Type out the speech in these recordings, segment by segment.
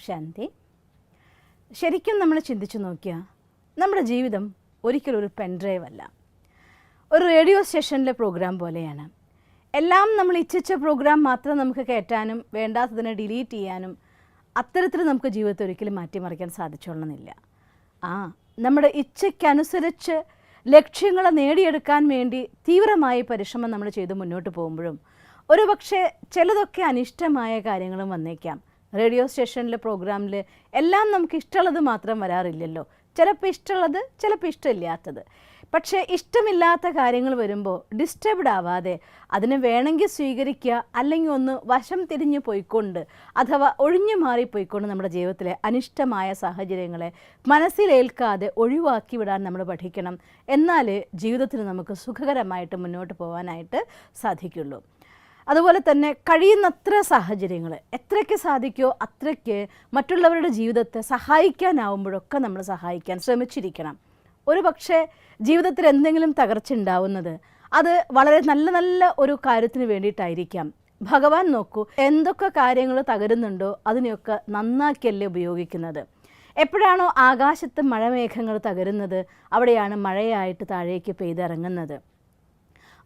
ശാന്തി. ശരിക്കും നമ്മൾ ചിന്തിച്ചു നോക്കിയാൽ നമ്മുടെ ജീവിതം ഒരിക്കലും ഒരു പെൻഡ്രൈവ് അല്ല, ഒരു റേഡിയോ സ്റ്റേഷനിലെ പ്രോഗ്രാം പോലെയാണ്. എല്ലാം നമ്മൾ ഇച്ഛിച്ച പ്രോഗ്രാം മാത്രം നമുക്ക് കയറ്റാനും വേണ്ടാത്തതിനെ ഡിലീറ്റ് ചെയ്യാനും അത്തരത്തിൽ നമുക്ക് ജീവിതത്തെ ഒരിക്കലും മാറ്റിമറിക്കാൻ സാധിച്ചോളണമെന്നില്ല. നമ്മുടെ ഇച്ഛയ്ക്കനുസരിച്ച് ലക്ഷ്യങ്ങളെ നേടിയെടുക്കാൻ വേണ്ടി തീവ്രമായ പരിശ്രമം നമ്മൾ ചെയ്ത് മുന്നോട്ട് പോകുമ്പോഴും ഒരു പക്ഷേ ചിലതൊക്കെ അനിഷ്ടമായ കാര്യങ്ങളും വന്നേക്കാം. റേഡിയോ സ്റ്റേഷനിലെ പ്രോഗ്രാമിൽ എല്ലാം നമുക്ക് ഇഷ്ടമുള്ളത് മാത്രം വരാറില്ലല്ലോ. ചിലപ്പോൾ ഇഷ്ടമുള്ളത്, ചിലപ്പോൾ ഇഷ്ടമില്ലാത്തത്. പക്ഷേ ഇഷ്ടമില്ലാത്ത കാര്യങ്ങൾ വരുമ്പോൾ ഡിസ്റ്റർബ്ഡ് ആവാതെ അതിനെ വേണമെങ്കിൽ സ്വീകരിക്കുക, അല്ലെങ്കിൽ ഒന്ന് വശം തിരിഞ്ഞു പോയിക്കൊണ്ട് അഥവാ ഒഴിഞ്ഞു മാറിപ്പോയിക്കൊണ്ട് നമ്മുടെ ജീവിതത്തിലെ അനിഷ്ടമായ സാഹചര്യങ്ങളെ മനസ്സിലേൽക്കാതെ ഒഴിവാക്കി വിടാൻ നമ്മൾ പഠിക്കണം. എന്നാലേ ജീവിതത്തിന് നമുക്ക് സുഖകരമായിട്ട് മുന്നോട്ട് പോകാനായിട്ട് സാധിക്കുള്ളൂ. അതുപോലെ തന്നെ കഴിയുന്നത്ര സാഹചര്യങ്ങൾ എത്രയ്ക്ക് സാധിക്കുമോ അത്രയ്ക്ക് മറ്റുള്ളവരുടെ ജീവിതത്തെ സഹായിക്കാനാവുമ്പോഴൊക്കെ നമ്മൾ സഹായിക്കാൻ ശ്രമിച്ചിരിക്കണം. ഒരു പക്ഷേ ജീവിതത്തിൽ എന്തെങ്കിലും തകർച്ച ഉണ്ടാവുന്നത് അത് വളരെ നല്ല നല്ല ഒരു കാര്യത്തിന് വേണ്ടിയിട്ടായിരിക്കാം. ഭഗവാൻ നോക്കൂ, എന്തൊക്കെ കാര്യങ്ങൾ തകരുന്നുണ്ടോ അതിനെയൊക്കെ നന്നാക്കിയല്ലേ ഉപയോഗിക്കുന്നത്. എപ്പോഴാണോ ആകാശത്ത് മഴമേഘങ്ങൾ തകരുന്നത് അവിടെയാണ് മഴയായിട്ട് താഴേക്ക് പെയ്തിറങ്ങുന്നത്.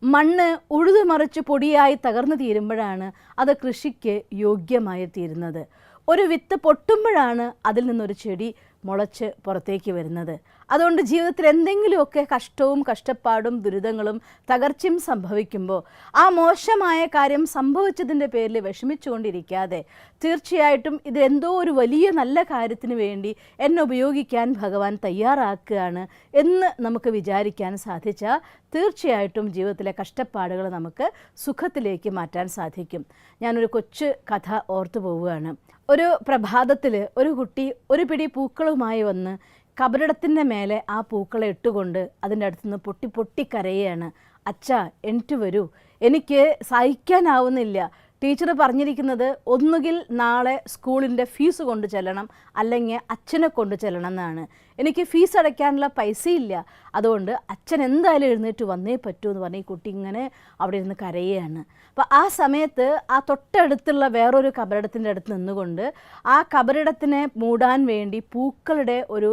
മണ്ണ് ഉഴുതുമറിച്ച് പൊടിയായി തകർന്നു തീരുമ്പോഴാണ് അത് കൃഷിക്ക് യോഗ്യമായി തീരുന്നത്. ഒരു വിത്ത് പൊട്ടുമ്പോഴാണ് അതിൽ നിന്നൊരു ചെടി മുളച്ച് പുറത്തേക്ക് വരുന്നത്. അതുകൊണ്ട് ജീവിതത്തിൽ എന്തെങ്കിലുമൊക്കെ കഷ്ടവും കഷ്ടപ്പാടും ദുരിതങ്ങളും തകർച്ചയും സംഭവിക്കുമ്പോൾ ആ മോശമായ കാര്യം സംഭവിച്ചതിൻ്റെ പേരിൽ വിഷമിച്ചുകൊണ്ടിരിക്കാതെ തീർച്ചയായിട്ടും ഇതെന്തോ ഒരു വലിയ നല്ല കാര്യത്തിന് വേണ്ടി എന്നെ ഉപയോഗിക്കാൻ ഭഗവാൻ തയ്യാറാക്കുകയാണ് എന്ന് നമുക്ക് വിചാരിക്കാൻ സാധിച്ചാൽ തീർച്ചയായിട്ടും ജീവിതത്തിലെ കഷ്ടപ്പാടുകൾ നമുക്ക് സുഖത്തിലേക്ക് മാറ്റാൻ സാധിക്കും. ഞാനൊരു കൊച്ചു കഥ ഓർത്തു പോവുകയാണ്. ഒരു പ്രഭാതത്തിൽ ഒരു കുട്ടി ഒരു പിടി പൂക്കളുമായി വന്ന് കബറിടത്തിൻ്റെ മേലെ ആ പൂക്കളെ ഇട്ടുകൊണ്ട് അതിൻ്റെ അടുത്തുനിന്ന് പൊട്ടി പൊട്ടി കരയുകയാണ്. അച്ഛാ, എണീറ്റ് വരൂ, എനിക്ക് സഹിക്കാനാവുന്നില്ല. ടീച്ചർ പറഞ്ഞിരിക്കുന്നത് ഒന്നുകിൽ നാളെ സ്കൂളിൻ്റെ ഫീസ് കൊണ്ട് ചെല്ലണം, അല്ലെങ്കിൽ അച്ഛനെ കൊണ്ട് ചെല്ലണം എന്നാണ്. എനിക്ക് ഫീസ് അടയ്ക്കാനുള്ള പൈസയില്ല, അതുകൊണ്ട് അച്ഛൻ എന്തായാലും എഴുന്നേറ്റ് വന്നേ പറ്റൂ എന്ന് പറഞ്ഞ് ഈ കുട്ടി ഇങ്ങനെ അവിടെ ഇരുന്ന് കരയുകയാണ്. അപ്പോൾ ആ സമയത്ത് ആ തൊട്ടടുത്തുള്ള വേറൊരു കബറിടത്തിൻ്റെ അടുത്ത് നിന്നുകൊണ്ട് ആ കബറിടത്തിനെ മൂടാൻ വേണ്ടി പൂക്കളുടെ ഒരു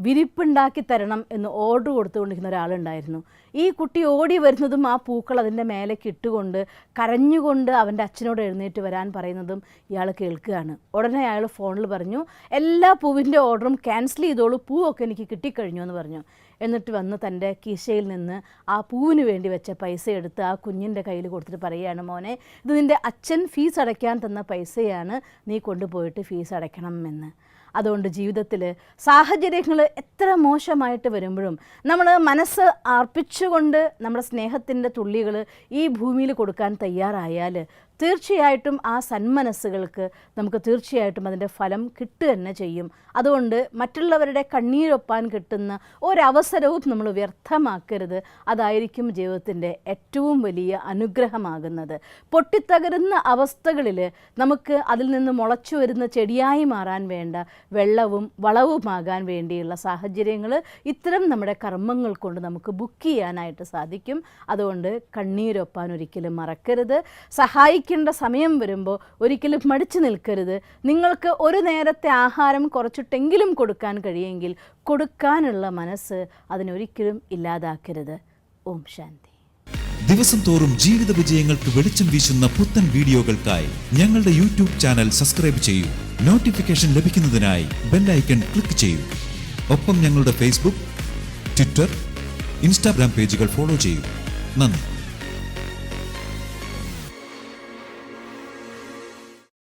വിരിപ്പുണ്ടാക്കി തരണം എന്ന് ഓർഡർ കൊടുത്തുകൊണ്ടിരിക്കുന്ന ഒരാളുണ്ടായിരുന്നു. ഈ കുട്ടി ഓടി വരുന്നതും ആ പൂക്കൾ അതിൻ്റെ മേലേക്ക് ഇട്ടുകൊണ്ട് കരഞ്ഞുകൊണ്ട് അവൻ്റെ അച്ഛനോട് എഴുന്നേറ്റ് വരാൻ പറയുന്നതും ഇയാൾ കേൾക്കുകയാണ്. ഉടനെ അയാൾ ഫോണിൽ പറഞ്ഞു, എല്ലാ പൂവിൻ്റെ ഓർഡറും ക്യാൻസൽ ചെയ്തോളൂ, പൂവൊക്കെ എനിക്ക് കിട്ടിക്കഴിഞ്ഞു എന്ന് പറഞ്ഞു. എന്നിട്ട് വന്ന് തൻ്റെ കീശയിൽ നിന്ന് ആ പൂവിന് വേണ്ടി വെച്ച പൈസ എടുത്ത് ആ കുഞ്ഞിൻ്റെ കയ്യിൽ കൊടുത്തിട്ട് പറയുകയാണ്, മോനെ, ഇത് നിൻ്റെ അച്ഛൻ ഫീസ് അടയ്ക്കാൻ തന്ന പൈസയാണ്, നീ കൊണ്ടുപോയിട്ട് ഫീസ് അടയ്ക്കണം എന്ന്. അതുകൊണ്ട് ജീവിതത്തിൽ സാഹചര്യങ്ങൾ എത്ര മോശമായിട്ട് വരുമ്പോഴും നമ്മൾ മനസ്സ് അർപ്പിച്ചുകൊണ്ട് നമ്മുടെ സ്നേഹത്തിൻ്റെ തുള്ളികൾ ഈ ഭൂമിയിൽ കൊടുക്കാൻ തയ്യാറായാൽ തീർച്ചയായിട്ടും ആ സന്മനസ്സുകൾക്ക് നമുക്ക് തീർച്ചയായിട്ടും അതിൻ്റെ ഫലം കിട്ടുക തന്നെ ചെയ്യും. അതുകൊണ്ട് മറ്റുള്ളവരുടെ കണ്ണീരൊപ്പാൻ കിട്ടുന്ന ഒരവസരവും നമ്മൾ വ്യർത്ഥമാക്കരുത്. അതായിരിക്കും ജീവിതത്തിൻ്റെ ഏറ്റവും വലിയ അനുഗ്രഹമാകുന്നത്. പൊട്ടിത്തകരുന്ന അവസ്ഥകളിൽ നമുക്ക് അതിൽ നിന്ന് മുളച്ചു വരുന്ന ചെടിയായി മാറാൻ വേണ്ട വെള്ളവും വളവുമാകാൻ വേണ്ടിയുള്ള സാഹചര്യങ്ങൾ ഇത്തരം നമ്മുടെ കർമ്മങ്ങൾ കൊണ്ട് നമുക്ക് ബുക്ക് ചെയ്യാനായിട്ട് സാധിക്കും. അതുകൊണ്ട് കണ്ണീരൊപ്പാൻ ഒരിക്കലും മറക്കരുത്. സഹായിക്കേണ്ട സമയം വരുമ്പോൾ ഒരിക്കലും മടിച്ചു നിൽക്കരുത്. നിങ്ങൾക്ക് ഒരു നേരത്തെ ആഹാരം കുറച്ചിട്ടെങ്കിലും കൊടുക്കാൻ കഴിയുമെങ്കിൽ കൊടുക്കാനുള്ള മനസ്സ് അതിനൊരിക്കലും ഇല്ലാതാക്കരുത്. ഓം ശാന്തി. ദിവസം തോറും ജീവിത വിജയങ്ങൾക്ക് വെളിച്ചം വീശുന്ന പുത്തൻ വീഡിയോകൾക്കായി ഞങ്ങളുടെ യൂട്യൂബ് ചാനൽ സബ്സ്ക്രൈബ് ചെയ്യൂ. നോട്ടിഫിക്കേഷൻ ലഭിക്കുന്നതിനായി ബെൽ ഐക്കൺ ക്ലിക്ക് ചെയ്യൂ. ഒപ്പം ഞങ്ങളുടെ ഫേസ്ബുക്ക്, ട്വിറ്റർ, ഇൻസ്റ്റാഗ്രാം പേജുകൾ ഫോളോ ചെയ്യൂ. നന്ദി.